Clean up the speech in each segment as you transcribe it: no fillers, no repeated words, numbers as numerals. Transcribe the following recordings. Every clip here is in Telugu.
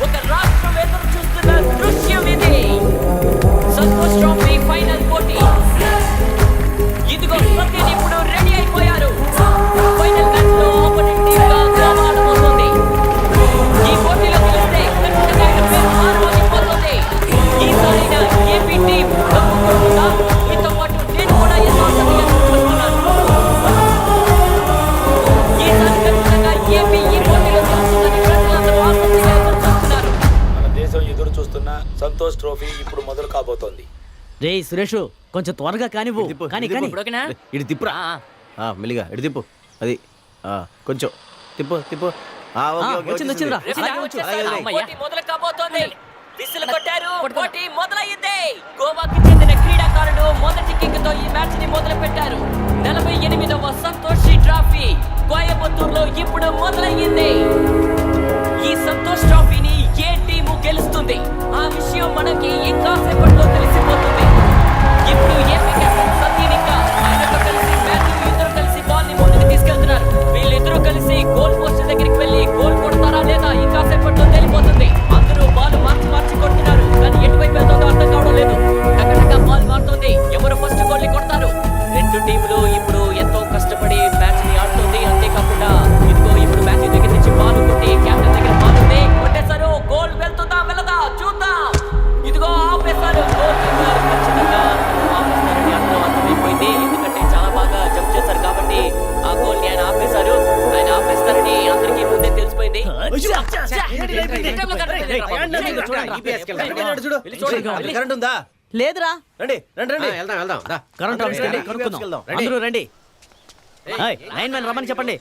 ఒక రాష్ట్రం ఎదురు చూస్తున్న దృశ్యం ఇది. సంతోష్ ట్రోఫీ ఫైనల్ పోటీ. ఇదిగో సత్యన్ ఇప్పుడు రెడీ అయిపోయారు. ఫైనల్ మ్యాచ్ లో ఆపోనెంట్ టీమ్ గా గోవా ఆడబోతోంది. ఈ పోటీలో గెలిస్తే ఖచ్చితంగా ఆయన పేరు మారుమోగిపోతుంది. ఈసారి ఏపీ టీం తప్పకుండా మీతో పాటు నేను కూడా ఎంతో ఆసక్తిగా చూస్తున్నాను. ఈసారి ఖచ్చితంగా ఏపీ ఈ పోటీలో గెలుస్తుందని ప్రజలందరూ ఆసక్తిగా ఎదురు చూస్తున్నారు. మన దేశం ఎదురు చూస్తున్న సంతోష్ ట్రోఫీ ఇప్పుడు మొదలు కాబోతోంది. రే సురేష్ కొంచెం త్వరగా కానివ్వు. కానీ ఇప్పుడోకేనా? ఇటు తిప్పురా. మెల్లిగా ఇటు తిప్పు. అది కొంచెం తిప్పు తిప్పు. వచ్చిందిరా. పోటీ మొదలు కాబోతోంది. విసిల్ కొట్టారు. పోటీ మొదలయ్యింది. గోవాకి చెందిన క్రీడాకారుడు మొదటి కిక్ తో ఈ మ్యాచ్ ని మొదలు పెట్టారు. 48వ సంతోష్ ట్రోఫీ కోయంబత్తూరులో ఇప్పుడు మొదలయ్యింది. ఈ సంతోష్ ట్రోఫీని ఏ టీము గెలుస్తుంది ఆ విషయం మనకి ఇంకా సేపట్లో తెలిసిపోతుంది. ఇప్పుడు ఏపీ కెప్టెన్ సత్యన్ ఇంకా ఆయనతో కలిసి మ్యాథ్యూ ఇద్దరు కలిసి బాల్ ని ముందుకు తీసుకెళ్తున్నారు. వీళ్ళిద్దరూ కలిసి గోల్ పోస్ట్ దగ్గరికి వెళ్ళి గోల్ కొడతారా లేదా ఇంకా సేపట్లో తెలిపోతుంది. అందరూ బాల్ మార్చి మార్చి కొడుతున్నారు. కానీ ఎటువైపు వెళ్తుందో అర్థం కావడం లేదు. టకటక బాల్ మారుతుంది. ఎవరు ఫస్ట్ గోల్ ని కొడతారు? రెండు టీములు ఇప్పుడు ఎంతో కష్టపడి మ్యాచ్ ని ఆడుతుంది. అంతేకాకుండా ఇదిగో ఇప్పుడు మ్యాచ్ దగ్గర నుంచి బాల్ కొట్టి కెప్టెన్ దగ్గర బాల్ ఉంది. కొట్టేశారు. గోల్ వెళ్తుందా వెళ్ళదా చూద్దాం. ఇదిగో ఆపేశారు. గోల్ కీపర్ ఖచ్చితంగా ఆపేస్తారని అందరూ అర్థమైపోయింది. ఎందుకంటే చాలా బాగా జంప్ చేశారు కాబట్టి ఆ గోల్ ని ఆయన ఆపేశారు. ఆయన ఆపేస్తారని అందరికీ ముందే తెలిసిపోయింది. కరెంట్ ఉందా? లేదురా. రండి రండి రండి వెళ్దాం వెళ్దాం. కరెంట్ ఆఫీస్కి వెళ్ళి కనుక్కుందాం. అందరూ రండి. లైన్ మ్యాన్ రమ్మని చెప్పండి.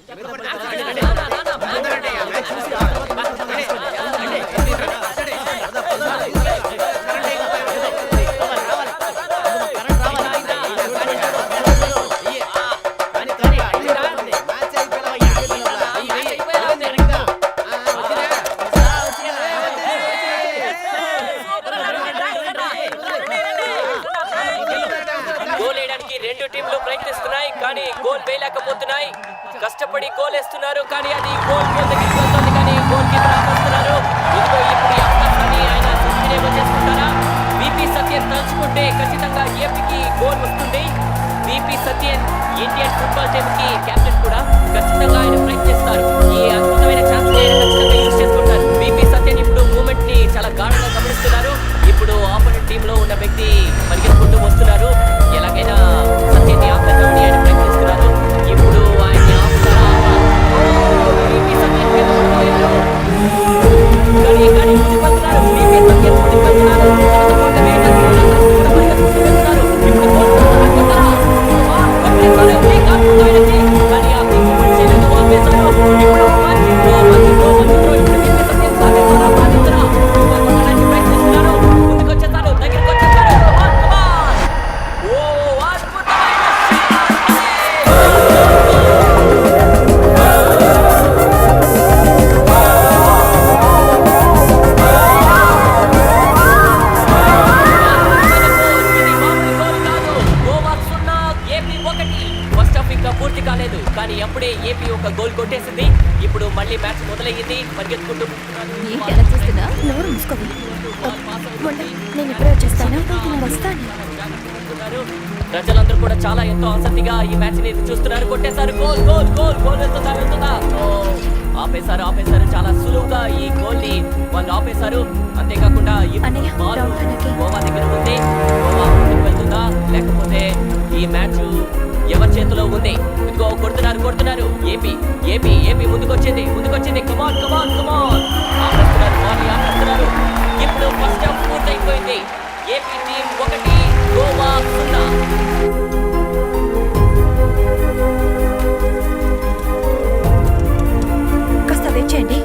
గోల్ వేయడానికి రెండు టీంలు ప్రయత్నిస్తున్నాయి కానీ గోల్ వేయలేకపోతున్నాయి. కష్టపడి గోల్ వేస్తున్నారు కానీ అది గోల్ దగ్గరికి వెళ్తుంది కానీ గోల్ కీపర్ ఆపేస్తున్నారు. ఇదిగో ఇప్పుడు ఈ అవకాశాన్ని ఆయన సద్వినియోగం చేసుకుంటారా? విపి సత్యన్ తలుచుకుంటే ఖచ్చితంగా ఏపీకి గోల్ వస్తుంది. VP Sathyan Indian football team కి కెప్టెన్ కూడా. ఖచ్చితంగా ఆయన ప్రయత్నిస్తారు. ఈ అద్భుతమైన ఛాన్స్ ఖచ్చితంగా యూజ్ చేసుకుంటారు. విపి సత్యన్ ఇప్పుడు మూమెంట్ ని చాలా గాఢంగా గమనిస్తున్నారు. ఇప్పుడు ఆపోనెంట్ టీమ్ లో ఉన్న వ్యక్తి పరిగెత్తుకుంటూ వస్తున్నారు. ఎలాగైనా సత్యన్ని ఆపేద్దామని ఆయన ప్రయత్నిస్తున్నారు. ఇప్పుడు ఆయన్ని ఆపుతారా? విపి సత్యన్ కింద పడిపోయారు. కానీ ముందుకు వెళ్తున్నారు. విపి సత్యన్ ముందుకు వెళ్తున్నారు. తనతో వేయడానికి కూడా పరిగెత్తుకుంటూ వెళ్తున్నారు. ఇప్పుడు గోల్ కొడతారా? కొట్టేశారు. కానీ ఆ కిక్ చేయలేదు. ఆపేశారు. ఇప్పుడు మంచి త్రో. ఇప్పుడు విపి సత్యన్ సాగేస్తారా? సాగిస్తారా? కొట్టడానికి ప్రయత్నిస్తున్నారు. ముందుకు వచ్చేస్తారు. దగ్గరికి వచ్చేస్తారు. ఓ అద్భుతమైన పూర్తి కాలేదు కానీ అప్పుడే ఏపీ ఒక గోల్ కొట్టేసింది. ఇప్పుడు మళ్ళీ మ్యాచ్ మొదలయ్యింది. పరిగెత్తుకుంటూ ప్రజలందరూ కూడా చాలా ఎంతో ఆసక్తిగా ఈ మ్యాచ్ ని చూస్తున్నారు. కొట్టేశారు. గోల్ గోల్ గోల్ గోల్ వెళ్తుందా వెళ్తుందా? ఆపేశారు. చాలా సులువుగా ఈ గోల్ ని వాళ్ళు ఆపేశారు. అంతేకాకుండా గోవా దగ్గర ఉంది. గోవా ముందుకు వెళ్తుందా లేకపోతే ఈ మ్యాచ్ ఎవరి చేతిలో ఉంది? ఇదిగో కొడుతున్నారు. ఏపీ ముందుకొచ్చింది. కమాన్ ఆపేస్తున్నారు. ఇప్పుడు ఫస్ట్ హాఫ్ పూర్తయిపోయింది. AP team 1 Goa 0. కాస్త వెయిట్ చేయండి.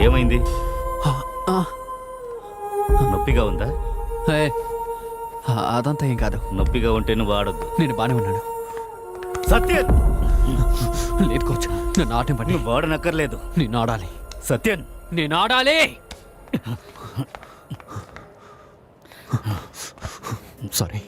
ఏమైంది? నొప్పిగా ఉందా? అదంతా ఏం కాదు. నొప్పిగా ఉంటే నువ్వు ఆడొద్దు. నేను బానే ఉన్నాను. సత్యన్, లేదు కోచ్, నన్ను ఆటం పట్టి. నువ్వు ఆడనక్కర్లేదు. నేను ఆడాలి. సత్యన్, నేను ఆడాలి. Sorry.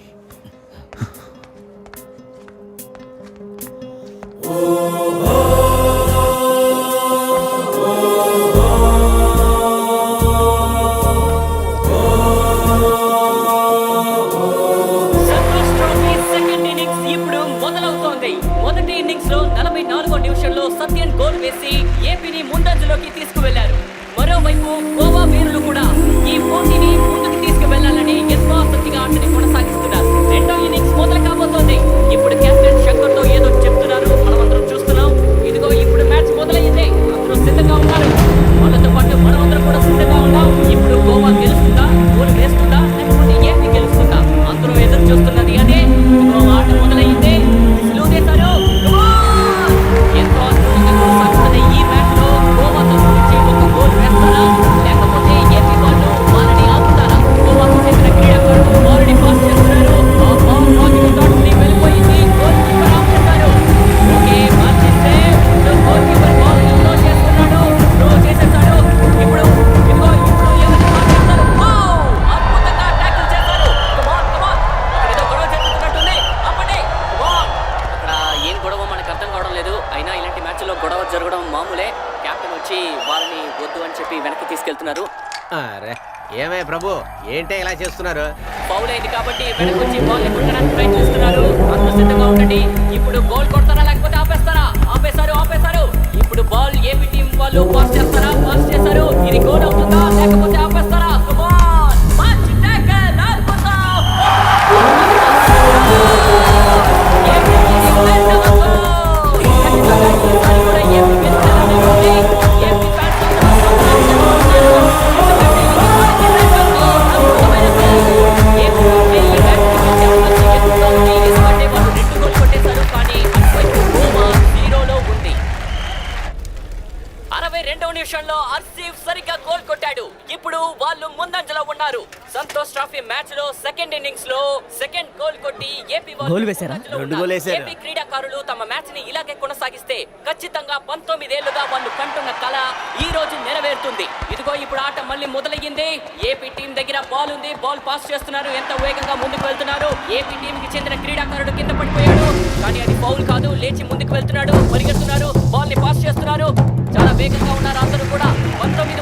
Santosh trophy second innings ఇప్పుడు మొదలవుతోంది. మొదటి ఇన్నింగ్స్ లో 44వ నిమిషంలో సత్యన్ గోల్ వేసి ఏపీని ముందంజలోకి తీసుకువెళ్లారు. మరోవైపు గోవా వీరులు కూడా ఈ పోటీని ముందుకు తీసుకువెళ్లాలని ఎంతో ఆసక్తిగా ఆటని కొనసాగిస్తున్నారు. రెండో ఇన్నింగ్స్ మొదలు కాబోతోంది. ఇప్పుడు కెప్టెన్ శంకర్ తో ఏదో చెప్తున్నారు, మనమందరం చూస్తున్నాం. ఇదిగో ఇప్పుడు మ్యాచ్ మొదలైంది. అందరూ సిద్ధంగా ఉన్నారు. వాళ్ళతో పాటు మనమందరం కూడా సిద్ధంగా ఉన్నాం. ఇప్పుడు గోవా గెలుస్తుందా, గోల్ వేస్తుందా, లేకపోతే ఏపీ గెలుస్తుందా? అందరూ ఎదురు చూస్తున్నది అదే. ఇదిగో ఆట మొదలైంది. విసులు వేశారు. ఎంతో అద్భుతంగా కొనసాగుతున్న ఈ మ్యాచ్ లో గోవా తరఫు నుంచి ఒక గోల్ వేస్తారా, లేకపోతే ఏపీ వాళ్ళు వాళ్ళని ఆపుతారా? గోవాకు చెందిన క్రీడాకారులు బాల్ని పాస్ చేస్తున్నారు. వెళ్ళిపోయింది. గోల్ కీపర్ ఆఫ్ చేశారు. ఓకే, మార్చేస్తే గోల్ కీపర్ బాల్ త్రో చేస్తున్నాడు. త్రో చేసేసాడు. ఇప్పుడు ఇదిగో ఇప్పుడు ఎవరిని పాస్ చేస్తారు? అద్భుతంగా ట్యాకిల్ చేశారు. కమాన్ కమాన్, అక్కడ ఏదో గొడవ జరుగుతున్నట్టుంది. ఆపండి. కమాన్. అక్కడ ఏం గొడవ మనకు అర్థం కావడం లేదు. అయినా ఇలాంటి మ్యాచ్లో గొడవ జరగడం మామూలే. కెప్టెన్ వచ్చి వాళ్ళని వద్దు అని చెప్పి వెనక్కి తీసుకెళ్తున్నారు. అరే ఏమే ప్రభు, ఏంటే ఇలా చేస్తున్నారు? ఫౌల్ అయింది కాబట్టి వెనక్కి వచ్చి బాల్ కొట్టడానికి ప్రయత్నిస్తున్నారు. అందరూ సిద్ధంగా ఉండండి. ఇప్పుడు గోల్ కొడతారా లేకపోతే ఆపేస్తారా? ఆపేశారు. ఇప్పుడు బాల్ ఏపీ టీం వాళ్ళు పాస్ చేస్తారా? పాస్ చేశారు. ఇది గోల్ అవుతుందా లేకపోతే ఆపేస్తారా? కమాన్, మంచి టాకిల్, అద్భుతం. ఏపీ టీం రెండవ గోల్. ఖచ్చితంగా ఈసారి కూడా ఏపీ గెలుస్తారని ఉంది. ఏపీ ఫ్యాన్స్ అందరూ సంతోషంగా ఉన్నారు. ఎందుకంటే ఇది మనకి రెండవ గోల్. అద్భుతమైన గోల్. ఏపీ ఈ మ్యాచ్ గెలిచే అవకాశం ఎక్కువగా ఉంది. ఎందుకంటే వాళ్ళు 2 గోల్ కొట్టేశారు. కానీ అటువైపు గోవా 0లో ఉంది. 62వ నిమిషంలో అర్సీవ్ సరిగ్గా గోల్ కొట్టాడు. ఇప్పుడు వాళ్ళు ముందంజలో ఉన్నారు. సంతోష్ ట్రోఫీ మ్యాచ్ లో సెకండ్ ఇన్నింగ్స్ లో సెకండ్ గోల్ కొట్టి ఏపీ వాళ్ళు గోల్ వేశారా? ముందంజలో 2 గోల్ ఉన్నారు. వేశారు. ఏపీ క్రీడాకారులు తమ మ్యాచ్ ని ఇలాగే కొనసాగిస్తే ఖచ్చితంగా 19 ఏళ్లుగా వాళ్ళు కంటున్న కళ ఈ రోజు నెరవేరుతుంది. ఇదిగో ఇప్పుడు ఆట మళ్ళీ మొదలయ్యింది. ఏపీ టీం దగ్గర బాల్ ఉంది. బాల్ పాస్ చేస్తున్నారు. ఎంత వేగంగా ముందుకు వెళ్తున్నారు. ఏపీ టీం కి చెందిన క్రీడాకారుడు కింద పడిపోయాడు. కానీ అది ఫౌల్ కాదు. లేచి ముందుకు వెళ్తున్నాడు. పరిగెడుతున్నారు. బాల్ ని పాస్ చేస్తున్నారు. చాలా వేగంగా ఉన్నారు అందరూ కూడా. 19